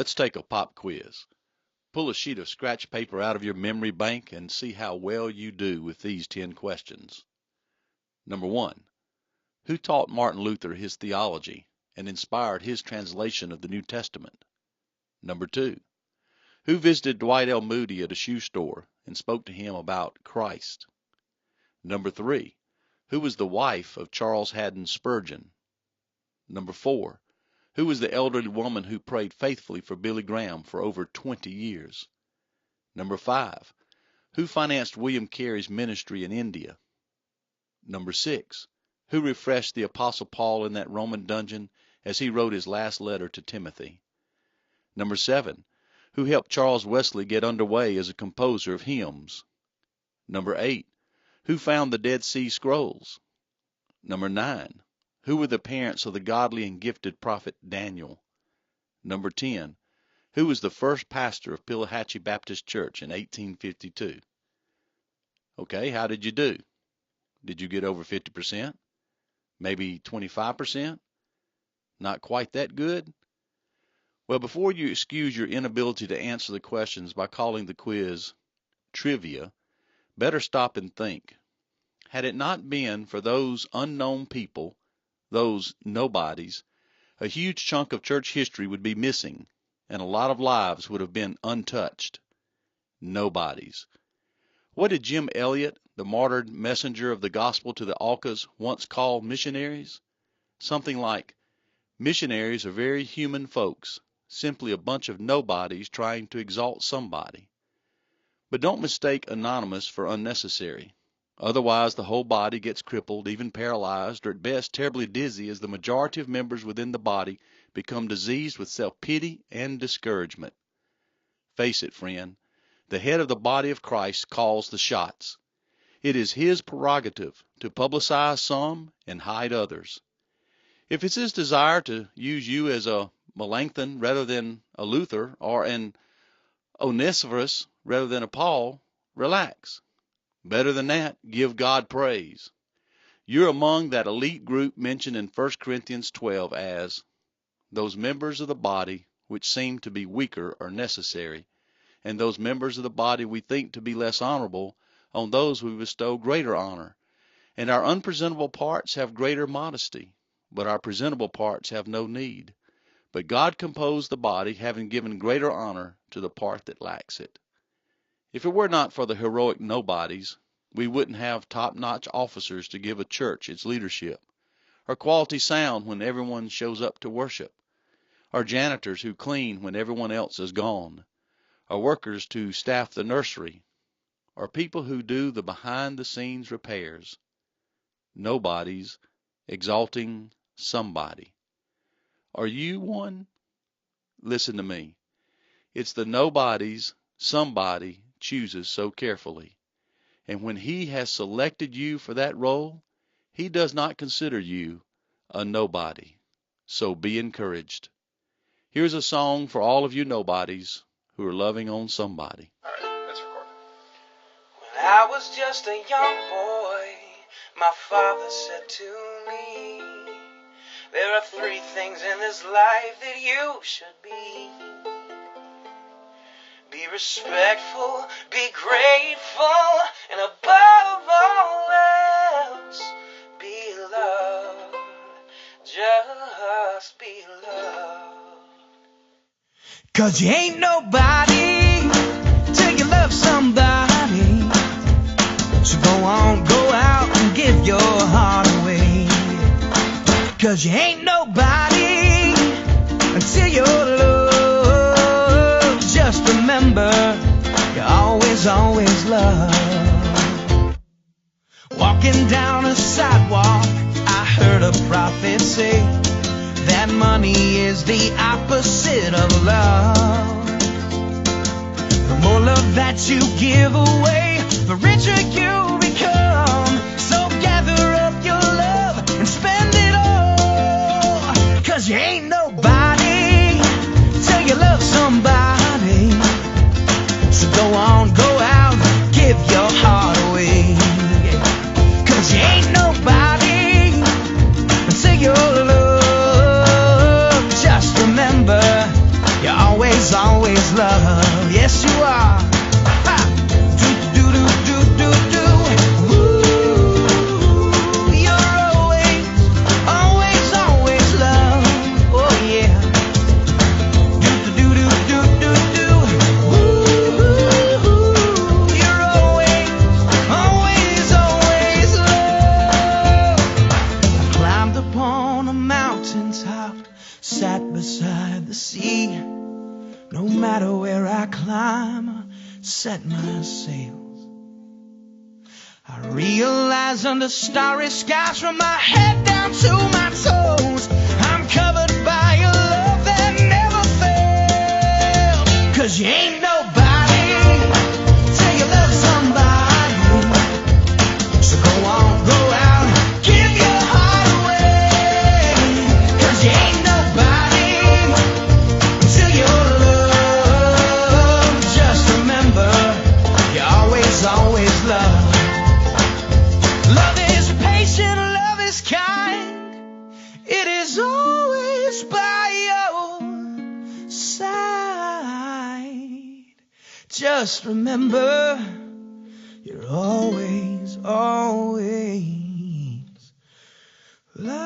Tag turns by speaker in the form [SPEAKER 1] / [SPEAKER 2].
[SPEAKER 1] Let's take a pop quiz. Pull a sheet of scratch paper out of your memory bank and see how well you do with these 10 questions. Number 1. Who taught Martin Luther his theology and inspired his translation of the New Testament? Number 2. Who visited Dwight L. Moody at a shoe store and spoke to him about Christ? Number 3. Who was the wife of Charles Haddon Spurgeon? Number 4. Who was the elderly woman who prayed faithfully for Billy Graham for over 20 years? Number 5. Who financed William Carey's ministry in India? Number 6. Who refreshed the Apostle Paul in that Roman dungeon as he wrote his last letter to Timothy? Number 7. Who helped Charles Wesley get underway as a composer of hymns? Number 8. Who found the Dead Sea Scrolls? Number 9. Who were the parents of the godly and gifted prophet Daniel? Number 10. Who was the first pastor of Pillahatchee Baptist Church in 1852? Okay, how did you do? Did you get over 50%? Maybe 25%? Not quite that good? Well, before you excuse your inability to answer the questions by calling the quiz trivia, better stop and think. Had it not been for those unknown people, those nobodies, a huge chunk of church history would be missing, and a lot of lives would have been untouched. Nobodies. What did Jim Elliot, the martyred messenger of the gospel to the Aucas, once call missionaries? Something like, missionaries are very human folks, simply a bunch of nobodies trying to exalt somebody. But don't mistake anonymous for unnecessary. Otherwise, the whole body gets crippled, even paralyzed, or at best terribly dizzy, as the majority of members within the body become diseased with self-pity and discouragement. Face it, friend, the head of the body of Christ calls the shots. It is his prerogative to publicize some and hide others. If it's his desire to use you as a Melanchthon rather than a Luther, or an Onesiphorus rather than a Paul, relax. Better than that, give God praise. You're among that elite group mentioned in 1 Corinthians 12 as those members of the body which seem to be weaker are necessary, and those members of the body we think to be less honorable, on those we bestow greater honor. And our unpresentable parts have greater modesty, but our presentable parts have no need. But God composed the body, having given greater honor to the part that lacks it. If it were not for the heroic nobodies, we wouldn't have top-notch officers to give a church its leadership, or quality sound when everyone shows up to worship, or janitors who clean when everyone else is gone, or workers to staff the nursery, or people who do the behind-the-scenes repairs. Nobodies exalting somebody. Are you one? Listen to me. It's the nobodies somebody chooses so carefully. And when he has selected you for that role, he does not consider you a nobody. So be encouraged. Here's a song for all of you nobodies who are loving on somebody.
[SPEAKER 2] All right, let's record. When I was just a young boy, my father said to me, there are 3 things in this life that you should be. Be respectful, be grateful, and above all else, be loved. Just be loved. 'Cause you ain't nobody till you love somebody. So go on, go out and give your heart away. 'Cause you ain't nobody until you're loved. Just remember, you always love. Walking down a sidewalk, I heard a prophet say that money is the opposite of love. The more love that you give away, the richer you become. So gather up your love and spend it all. 'Cause you ain't nobody till you love somebody. So go on, go out, give your heart away. 'Cause you ain't nobody until you're loved. Just remember, you always love. Yes, you are. Ha! Do do do do do do. Ooh, you're always, always, always love. Oh yeah. Do do do do do do. Ooh, you're always, always, always love. I climbed upon a mountaintop, sat beside the sea. No matter where I climb, I set my sails. I realize under starry skies, from my head down to my toes, I'm covered by a love that never fails. 'Cause you ain't nobody till you love somebody. So go on, go out, give your heart away. 'Cause you ain't nobody till you're loved. Just remember, you always, always love. Love is patient, love is kind. It is always by your side. Just remember, you're always, always loved.